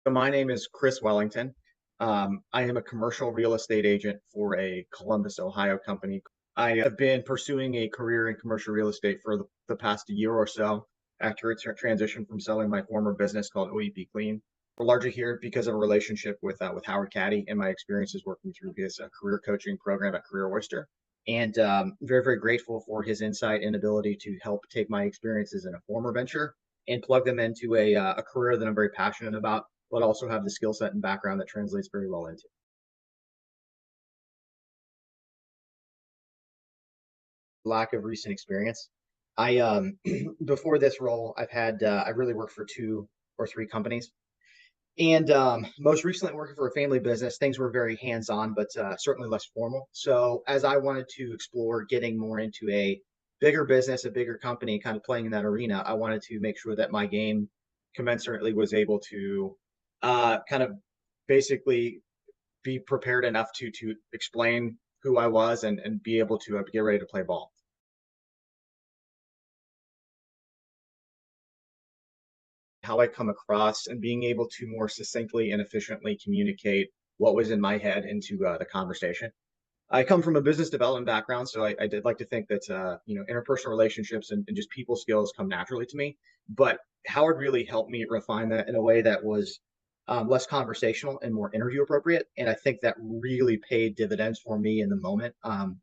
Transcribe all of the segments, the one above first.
So my name is Chris Wellington. I am a commercial real estate agent for a Columbus, Ohio company. I have been pursuing a career in commercial real estate for the past year or so after its transition from selling my former business called OEP Clean. We're largely here because of a relationship with Howard Caddy and my experiences working through his career coaching program at Career Oyster. And very, very grateful for his insight and ability to help take my experiences in a former venture and plug them into a career that I'm very passionate about, but also have the skill set and background that translates very well into. Lack of recent experience. I before this role, I really worked for two or three companies, and most recently working for a family business. Things were very hands-on, but certainly less formal. So as I wanted to explore getting more into a bigger business, a bigger company, kind of playing in that arena, I wanted to make sure that my game commensurately was able to kind of basically be prepared enough to explain who I was and be able to get ready to play ball. How I come across and being able to more succinctly and efficiently communicate what was in my head into the conversation. I come from a business development background, so I did like to think that interpersonal relationships and just people skills come naturally to me. But Howard really helped me refine that in a way that was less conversational and more interview appropriate. And I think that really paid dividends for me in the moment,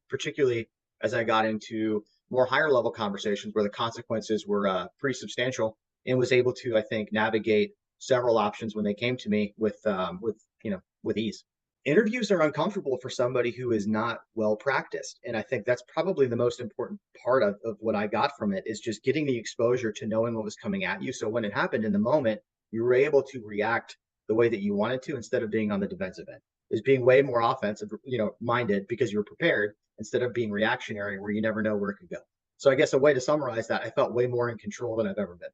particularly as I got into more higher level conversations where the consequences were pretty substantial, and was able to, I think, navigate several options when they came to me with ease. Interviews are uncomfortable for somebody who is not well practiced, and I think that's probably the most important part of what I got from it, is just getting the exposure to knowing what was coming at you, so when it happened in the moment, you were able to react the way that you wanted to instead of being on the defensive end. Is being way more offensive, minded, because you're prepared, instead of being reactionary where you never know where it could go. So I guess a way to summarize that, I felt way more in control than I've ever been.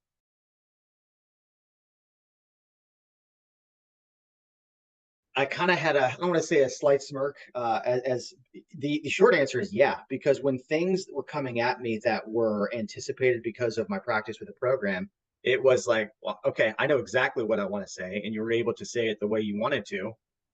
I kind of had I don't want to say a slight smirk, as the short answer is yeah, because when things were coming at me that were anticipated because of my practice with the program, it was like, well, okay, I know exactly what I want to say, and you were able to say it the way you wanted to,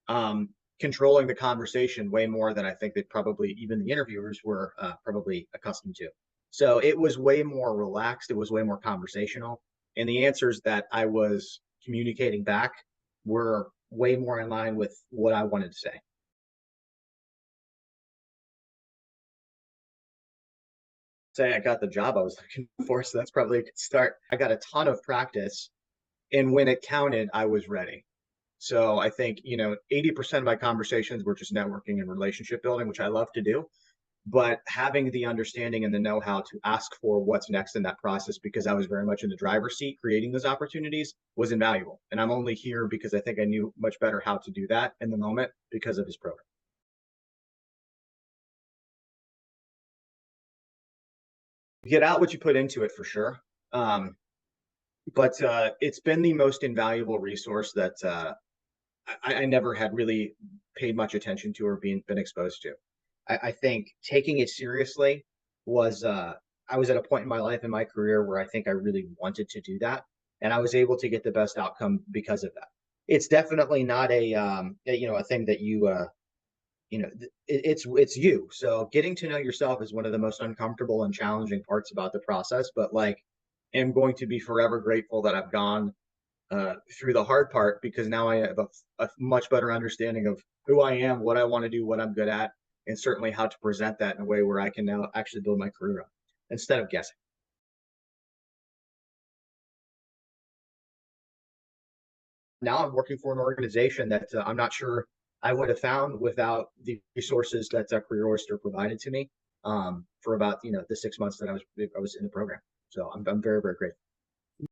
um, controlling the conversation way more than I think that probably even the interviewers were probably accustomed to. So it was way more relaxed, it was way more conversational, and the answers that I was communicating back were way more in line with what I wanted to say. Say I got the job I was looking for, so that's probably a good start. I got a ton of practice, and when it counted, I was ready. So I think, 80% of my conversations were just networking and relationship building, which I love to do. But having the understanding and the know-how to ask for what's next in that process, because I was very much in the driver's seat creating those opportunities, was invaluable. And I'm only here because I think I knew much better how to do that in the moment because of his program. You get out what you put into it for sure. Um, but it's been the most invaluable resource that I never had really paid much attention to or been exposed to. I think taking it seriously was I was at a point in my life in my career where I think I really wanted to do that, and I was able to get the best outcome because of that. It's definitely not a thing that it's you. So getting to know yourself is one of the most uncomfortable and challenging parts about the process. But like, am going to be forever grateful that I've gone through the hard part, because now I have a much better understanding of who I am, what I want to do, what I'm good at, and certainly how to present that in a way where I can now actually build my career up instead of guessing. Now I'm working for an organization that I'm not sure I would have found without the resources that Career Oyster provided to me for about the 6 months that I was in the program. So I'm very, very grateful.